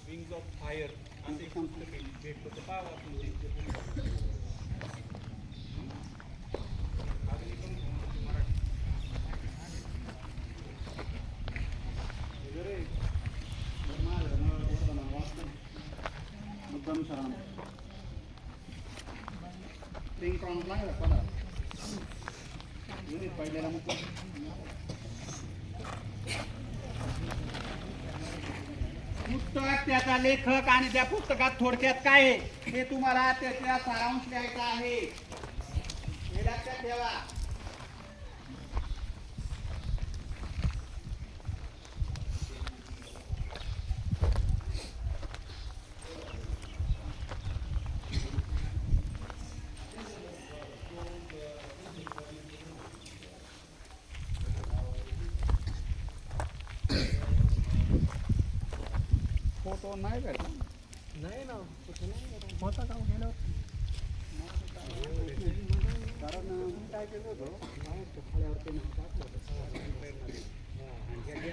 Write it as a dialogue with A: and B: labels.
A: Wings of fire असं एक पुस्तक आहे, भेटलं तर पाहावं आपण ते. अजून पण मराठी
B: मुद्दाम सराम रिंग टॉन लागला पडा पहिल्याला पुस्तक, त्याचा लेखक आणि त्या पुस्तकात थोडक्यात काय आहे हे तुम्हाला त्याचा सारांश लिहायचा आहे, हे लक्षात ठेवा. फोटो नाही भेटला
A: नाही ना
B: होता का गेल्यावर कारण काय केलं होतं